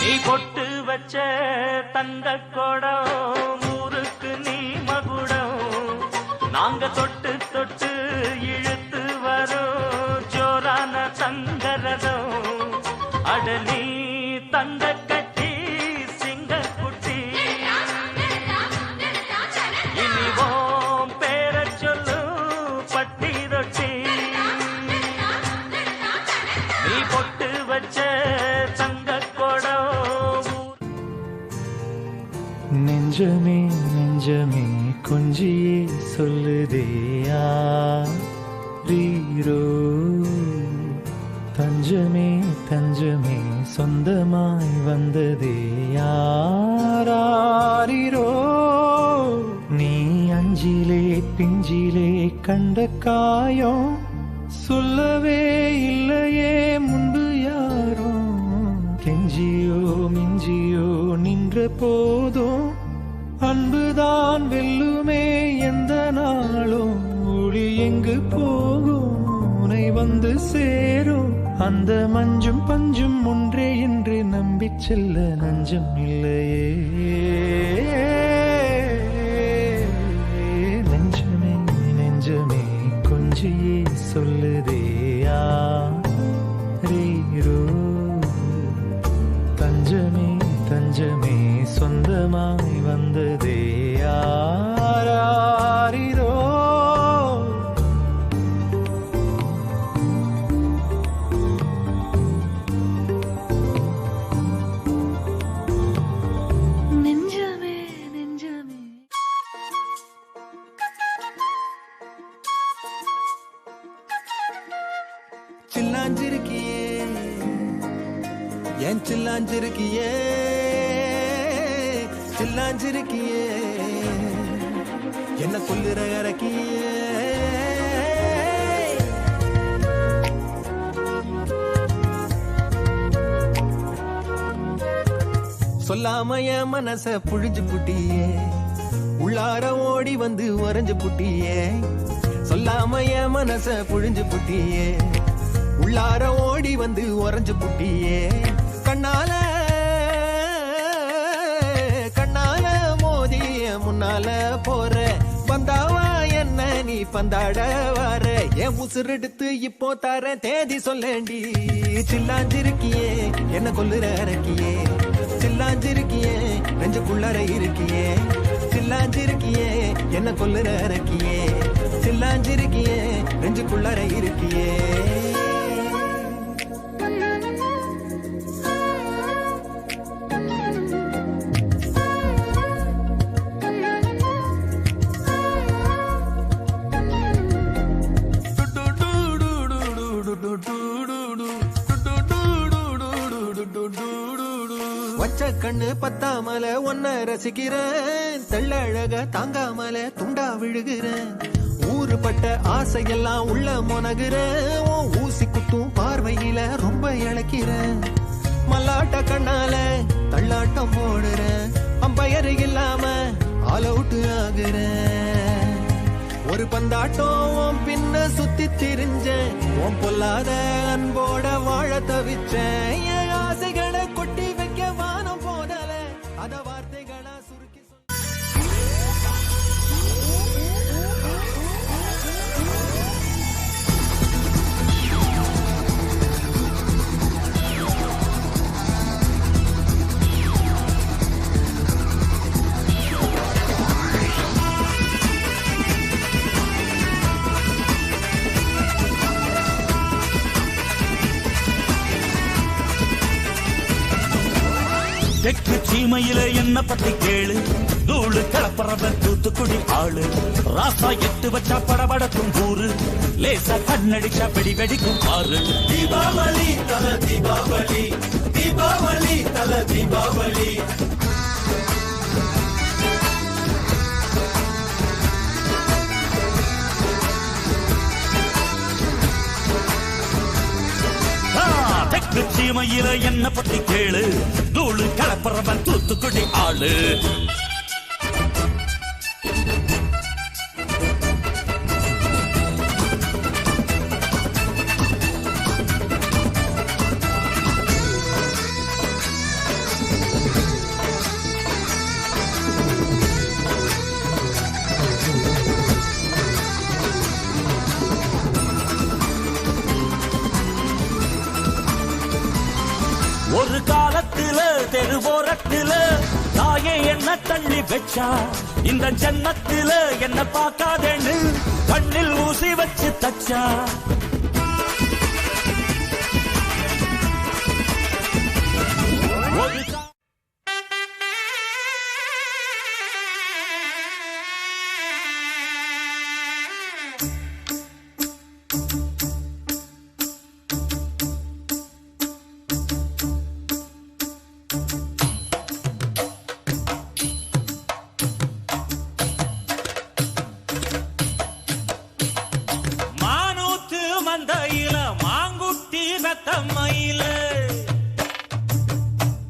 நீ பொட்டு வச்ச தங்க கொடம் ஊருக்கு நீ மகுடம் நாங்க தொட்டு தொட்டு இழுத்து வரும் ஜோரான தங்கரதம் அட நீ தங்க கட்டி சிங்க குட்டி இனிவோம் பேர சொல்லு பட்டி ரொட்டி நீ பொட்டு வச்ச நெஞ்சமே நெஞ்சமே கொஞ்சியே சொல்லுதேயா ரீரோ தஞ்சமே தஞ்சமே சொந்தமாய் வந்ததே யாரீரோ நீ அஞ்சிலே பிஞ்சிலே கண்ட காயம் சொல்லவே இல்லையே முன்பு யாரும் கெஞ்சியோ மிஞ்சியோ நின்ற போதும் அன்புதான் வெல்லுமே எந்த நாளும் ஒளி எங்கு போகும் உனை வந்து சேரும் அந்த மஞ்சும் பஞ்சும் ஒன்றே என்று நம்பி செல்ல நஞ்சம் இல்லையே நெஞ்சமே நெஞ்சமே கொஞ்சியே சொல்லுதேயா ரீரோ தஞ்சமே தஞ்சமே சொந்தமாய் வந்ததே யாரீரோ நெஞ்சமே நெஞ்சமே சில்லாஞ்சிருக்கியே ஏன் சில்லாஞ்சிருக்கியே சில்லாஞ்சிருக்கியே என்ன சொல்லுற இறக்கியே சொல்லாம என் மனச புழிஞ்சு புட்டியே உள்ளார ஓடி வந்து உறைஞ்சு புட்டியே சொல்லாம என் மனச புழிஞ்சு புட்டியே உள்ளார ஓடி வந்து உறைஞ்சு புட்டியே கண்ணால கண்ணால மோதிய முன்னால போற வந்தாவா என்ன நீ பந்தாட வர என் உசுரெடுத்து இப்போ தர தேதி சொல்லேண்டி சில்லாஞ்சிருக்கியே என்ன கொல்லுற இறக்கியே சில்லாஞ்சிருக்கியே நெஞ்சுக்குள்ளற இருக்கியே சில்லாஞ்சிருக்கியே என்ன கொல்லுற இறக்கியே சில்லாஞ்சிருக்கியே நெஞ்சுக்குள்ளற இருக்கியே வச்ச கண்ணு பத்தாமல ஒன்ன ரசிக்கிறேன் தெள்ளழக தாங்காமல துண்டா விழுகிறேன் ஊறுபட்ட ஆசையெல்லாம் உள்ள மொனகுறேன் ஊசி குத்தும் பார்வையில ரொம்ப இழக்கிறேன் மல்லாட்ட கண்ணால தள்ளாட்டம் போடுறேன் அம்பயரு இல்லாம ஆல் அவுட் ஆகுறேன் ஒரு பந்தாட்டம் பின்ன சுத்தி திரிஞ்சேன் உன் பொல்லாத அன்போட வாழ தவிச்சேன் என் ஆசைகளை கொட்டி வைக்க வானம் போதல அத வார்த்தைகளா சுருக்கி தெற்கு சீமையில என்ன பத்தி கேளு தூளு கலப்பறவன் தூத்துக்குடி ஆளு ராசா எட்டு வச்சா படபடக்கும் ஊரு லேசா கண்ணடிச்சா வெடி வெடிக்கும் ஆறு தீபாவளி தல தீபாவளி தீபாவளி தல தீபாவளி தெற்கு சீமையில என்ன பத்தி கேளு தூளு கலப்பறவன் தூத்துக்குடி ஆளு வச்சா இந்த ஜன்னத்தில என்ன பார்க்காதேன்னு கண்ணில் ஊசி வச்சு தச்சா மந்தையில மாங்குட்டி ரத்தம்மையில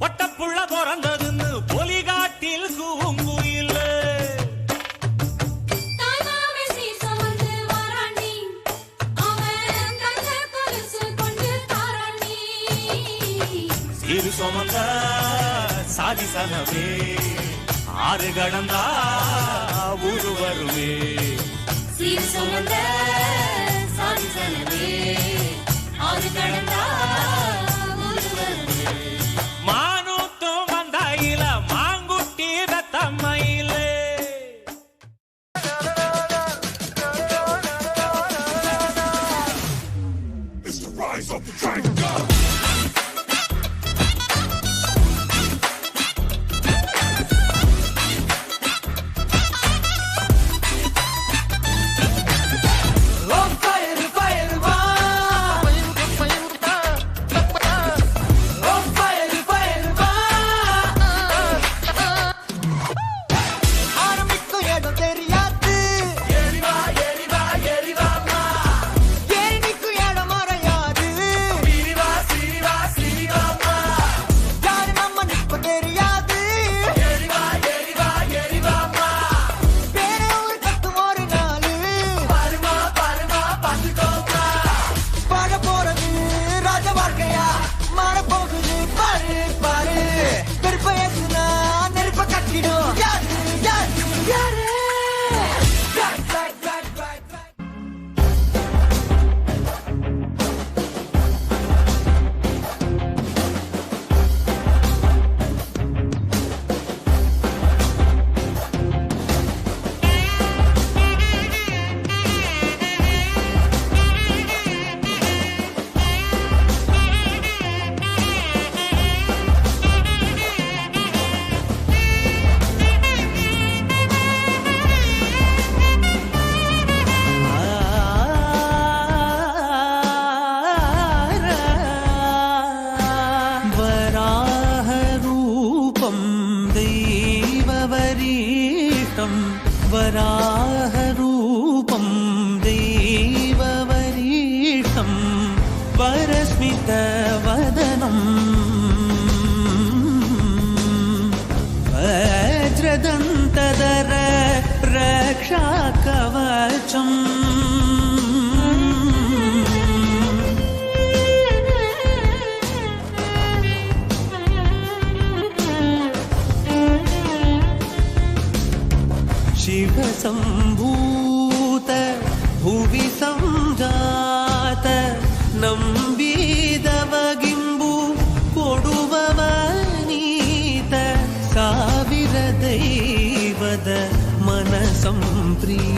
பொட்டப்புள்ள பிறந்ததுன்னு பொலிகாட்டில் கூங்குயில சீரு சுமந்த சாதி சனவே ஆறு கடந்தா ஊரு வருவே சீரு சுமந்த மானூத்தும் வந்தாயில மாங்குட்டி ரத்தம்மையிலே It's the rise of the dragon. वराहरूपं देववरीतं वरस्मितवदनं वज्रदन्तधर रक्षाकवचम् शिवसम्भूत भुवि संजात नम्बिदवगिम्बु कोडुववनीत ಸಾವಿರ ದೈವದ मनसंप्रीत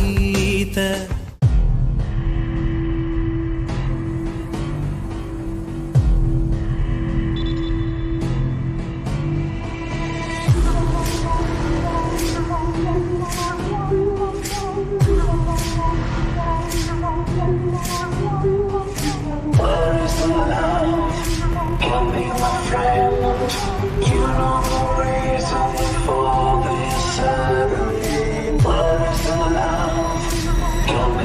Come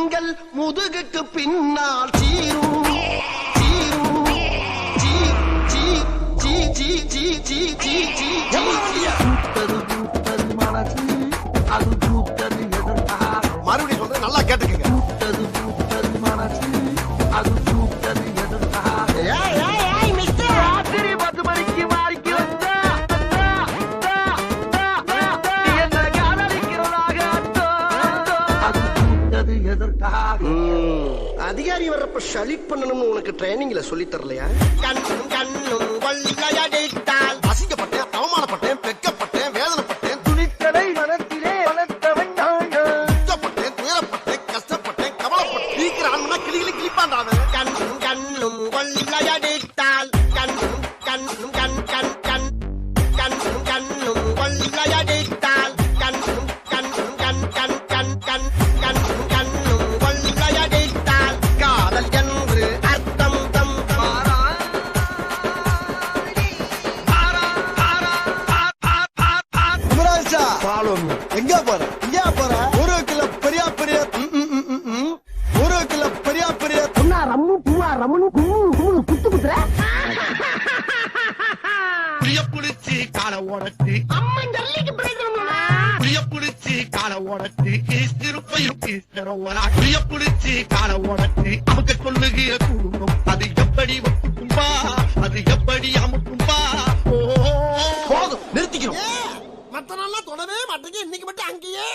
திங்கள் முதுகுக்கு பின்னால் சீரும் சீரும் சீ சீ சீ சீ சீ சீ சீ சீ பூத்தது பூத்தது மனசு அது பூத்தது எதற்காக மறுபடியும் சொல்றேன் நல்லா கேட்டுக்கங்க பூத்தது பூத்தது மனசு அது பூத்தது எதற்காக ராத்திரி 10 மணிக்கு வாரிக்கு வந்தா என்ன காதலிக்கிறதாக அது பூத்தது எதற்காக அதிகாரி வர்றப்ப ஷலிட் பண்ணணும்னு உனக்கு ட்ரைனிங்ல சொல்லி தரலையா கண்ணும் கண்ணும் கொள்ளையடித்தால் அசிங்கப்பட்டேன் அவமானப்பட்டேன் வெட்கப்பட்டேன் வேதனைப்பட்டேன் துணித்தலை மனத்திலே வளர்த்தவன் துக்கப்பட்டேன் துயரப்பட்டேன் கஷ்டப்பட்டேன் கவலைப்பட்டேன் சீக்கிரம் கிளிகளை கிளிப்பாண்டாவன் கண்ணும் கண்ணும் கொள்ளையடித்தால் கண்ணும் கண்ணும் கண் கண் கண் கண்ணும் கண்ணும் கொள்ளையடித்தால் கண்ணும் கண்ணும் கண் கண் கண் கண் கண்ணும் கண்ணும் கொள்ளையடித்தால் காதல் என்று அர்த்தம் தம் எங்க போற இங்க போற 1 கிலோ பெரிய பெரிய 1 கிலோ பெரிய பெரிய ரம்மு பூவா ரம்மனு குத்து குத்துற புளிய புளிச்சி கால ஓடத்தி அம்மா ஜல்லிக்கு பிரேக்கணும்னா புளிய புளிச்சி கால ஓடத்தி ஈஸ்திருப்பையும் ஈஸ்தரோவரா புளிய புளிச்சி கால ஓடத்தி நமக்கு சொல்லுகிற குடும்பம் அது எப்படி ஒத்துக்கும்பா அது எப்படி அமுக்கும்பா போதும் நிறுத்திக்கிறோம் மத்த நாளா தொடவே மாட்டேங்க இன்னைக்கு மட்டும் அங்கேயே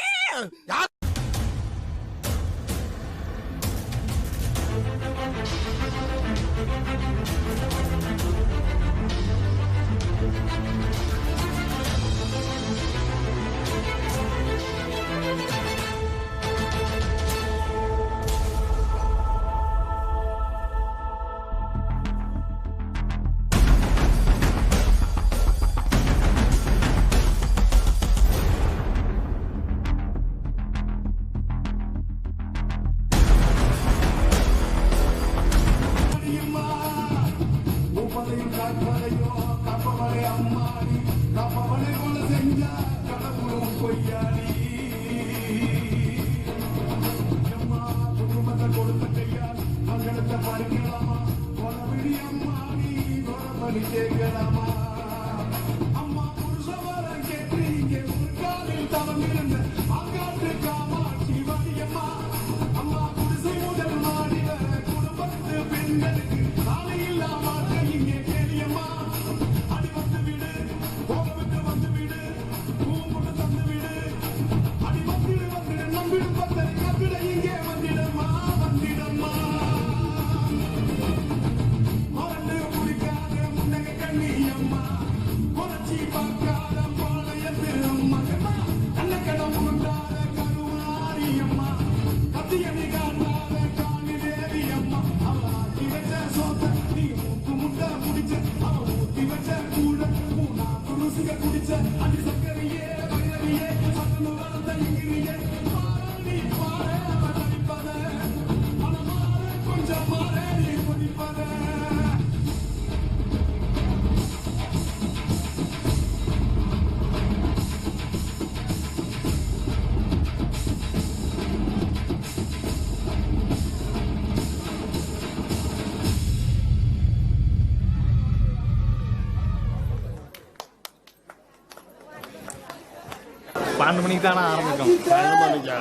பன்னெண்டு மணிக்கு தானே ஆரம்பிக்கும்.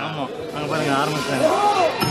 ஆமாம் அங்கே பாருங்க ஆரம்பிச்சாங்க.